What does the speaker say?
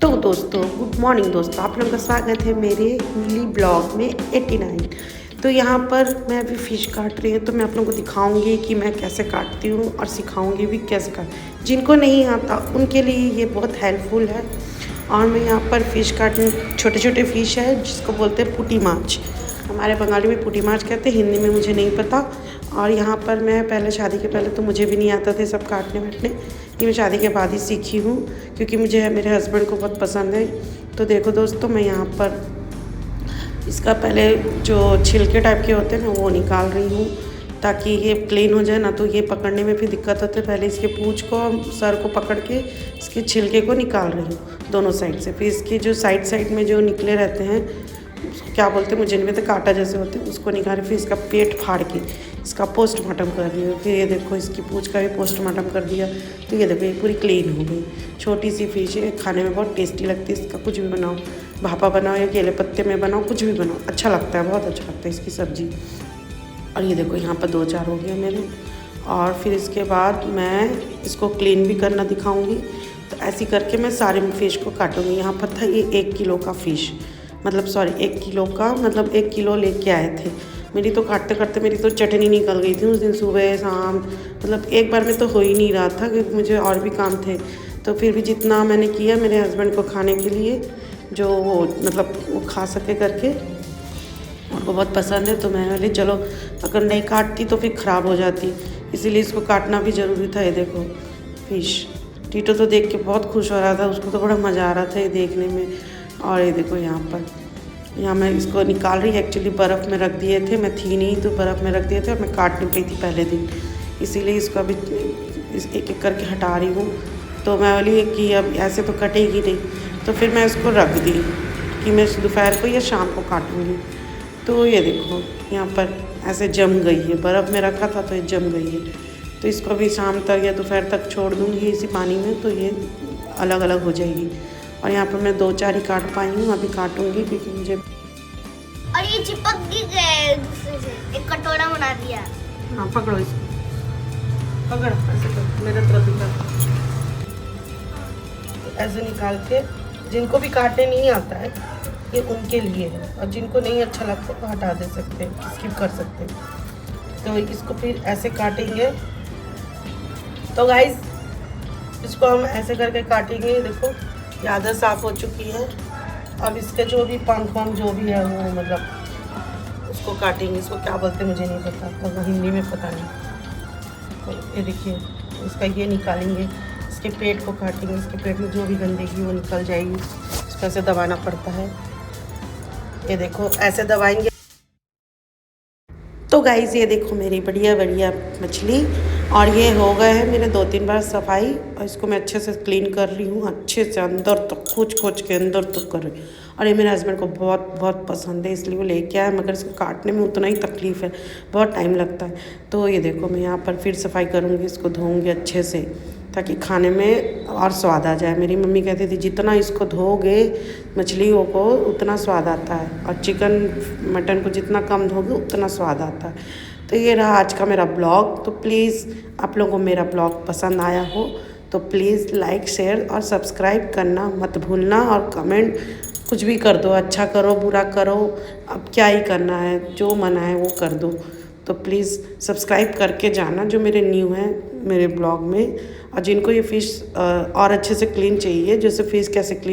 तो दोस्तों good morning दोस्तों, आप लोगों का स्वागत है मेरे मिली ब्लॉग में 89। तो यहाँ पर मैं अभी फ़िश काट रही हूँ, तो मैं आप लोगों को दिखाऊंगी कि मैं कैसे काटती हूँ और सिखाऊंगी भी कैसे काट। जिनको नहीं आता उनके लिए ये बहुत हेल्पफुल है। और मैं यहाँ पर फ़िश काट, छोटे छोटे फ़िश है जिसको बोलते हैं पुटी माछ, हमारे बंगाली में पुटी माछ कहते हैं, हिंदी में मुझे नहीं पता। और यहाँ पर मैं पहले शादी के पहले तो मुझे भी नहीं आता थे सब काटने वाटने, ये मैं शादी के बाद ही सीखी हूँ क्योंकि मुझे मेरे हस्बैंड को बहुत पसंद है। तो देखो दोस्तों, मैं यहाँ पर इसका पहले जो छिलके टाइप के होते हैं ना वो निकाल रही हूँ ताकि ये प्लेन हो जाए ना, तो ये पकड़ने में भी दिक्कत होती है। पहले इसके पूँछ को, सर को पकड़ के इसके छिलके को निकाल रही हूँ दोनों साइड से। फिर इसके जो साइड में जो निकले रहते हैं उसको क्या बोलते हैं मुझे नहीं पता, कांटा जैसे होते हैं, उसको निकाल। फिर इसका पेट फाड़ के इसका पोस्टमार्टम कर रही हूँ। फिर ये देखो इसकी पूँछ का भी पोस्टमार्टम कर दिया। तो ये देखो ये पूरी क्लीन हो गई। छोटी सी फिश है, खाने में बहुत टेस्टी लगती है। इसका कुछ भी बनाओ, भापा बनाओ या केले पत्ते में बनाओ, कुछ भी बनाओ, अच्छा लगता है, बहुत अच्छा लगता है इसकी सब्ज़ी। और ये देखो यहाँ पर 2-4 हो गए मेरे। और फिर इसके बाद मैं इसको क्लीन भी करना दिखाऊँगी। तो ऐसी करके मैं सारे फ़िश को काटूँगी। यहाँ पर था ये 1 किलो का फ़िश, मतलब सॉरी 1 किलो का मतलब 1 किलो लेके आए थे। मेरी तो काटते काटते मेरी तो चटनी निकल गई थी उस दिन, सुबह शाम, मतलब एक बार में तो हो ही नहीं रहा था क्योंकि मुझे और भी काम थे। तो फिर भी जितना मैंने किया मेरे हस्बैंड को खाने के लिए, जो वो मतलब वो खा सके करके, उनको बहुत पसंद है। तो मैं बोली चलो अगर नहीं काटती तो फिर ख़राब हो जाती, इसीलिए इसको काटना भी ज़रूरी था। ये देखो फ़िश, टीटो तो देख के बहुत खुश हो रहा था, उसको तो बड़ा मज़ा आ रहा था ये देखने में। और ये देखो यहाँ मैं इसको निकाल रही, एक्चुअली बर्फ़ में रख दिए थे, मैं थी नहीं तो बर्फ़ में रख दिए थे और मैं काट नहीं पाई थी पहले दिन, इसीलिए इसको अभी एक एक करके हटा रही हूँ। तो मैं बोली कि अब ऐसे तो कटेगी नहीं, तो फिर मैं इसको रख दी कि मैं दोपहर को या शाम को काटूँगी। तो ये देखो यहाँ पर ऐसे जम गई है, बर्फ़ में रखा था तो ये जम गई है। तो इसको भी शाम तक या दोपहर तक छोड़ दूँगी इसी पानी में, तो ये अलग अलग हो जाएगी। और यहाँ पर मैं 2-4 ही काट पाई हूँ, अभी काटूँगी क्योंकि मुझे। और ये चिपक गए दूसरे से, एक कटोरा बना दिया। हाँ पकड़ो इसको, पकड़ ऐसे कर, मेरे तरफ भी कर, ऐसे निकाल के। जिनको भी काटने नहीं आता है ये उनके लिए है, और जिनको नहीं अच्छा लगता तो हटा दे सकते हैं, स्किप कर सकते हैं। तो इसको फिर ऐसे काटेंगे। तो गाइस इसको हम ऐसे करके काटेंगे। देखो ये आधा साफ़ हो चुकी है। अब इसके जो भी पंख जो भी है वो मतलब उसको काटेंगे। इसको क्या बोलते हैं मुझे नहीं पता, तो हिंदी में पता नहीं। तो ये देखिए इसका ये निकालेंगे, इसके पेट को काटेंगे, इसके पेट में जो भी गंदगी वो निकल जाएगी। इसको ऐसे दबाना पड़ता है, ये देखो ऐसे दबाएंगे। तो गाइस ये देखो मेरी बढ़िया बढ़िया मछली, और ये हो गए हैं मेरे 2-3 बार सफाई, और इसको मैं अच्छे से क्लीन कर रही हूँ, अच्छे से अंदर तक खोच के अंदर तक कर रही हूँ। और ये मेरे हस्बैंड को बहुत बहुत पसंद है, इसलिए वो लेके आए, मगर इसको काटने में उतना ही तकलीफ़ है, बहुत टाइम लगता है। तो ये देखो मैं यहाँ पर फिर सफाई करूँगी, इसको धोऊँगी अच्छे से ताकि खाने में और स्वाद आ जाए। मेरी मम्मी कहती थी जितना इसको धोगे मछलियों को उतना स्वाद आता है, और चिकन मटन को जितना कम धोगे उतना स्वाद आता है। तो ये रहा आज का मेरा ब्लॉग। तो प्लीज़ आप लोगों को मेरा ब्लॉग पसंद आया हो तो प्लीज़ लाइक शेयर और सब्सक्राइब करना मत भूलना, और कमेंट कुछ भी कर दो, अच्छा करो बुरा करो, अब क्या ही करना है, जो मन है वो कर दो। तो प्लीज़ सब्सक्राइब करके जाना जो मेरे न्यू हैं मेरे ब्लॉग में। और जिनको ये फ़िश और अच्छे से क्लीन चाहिए, जैसे फ़िश कैसे क्लीन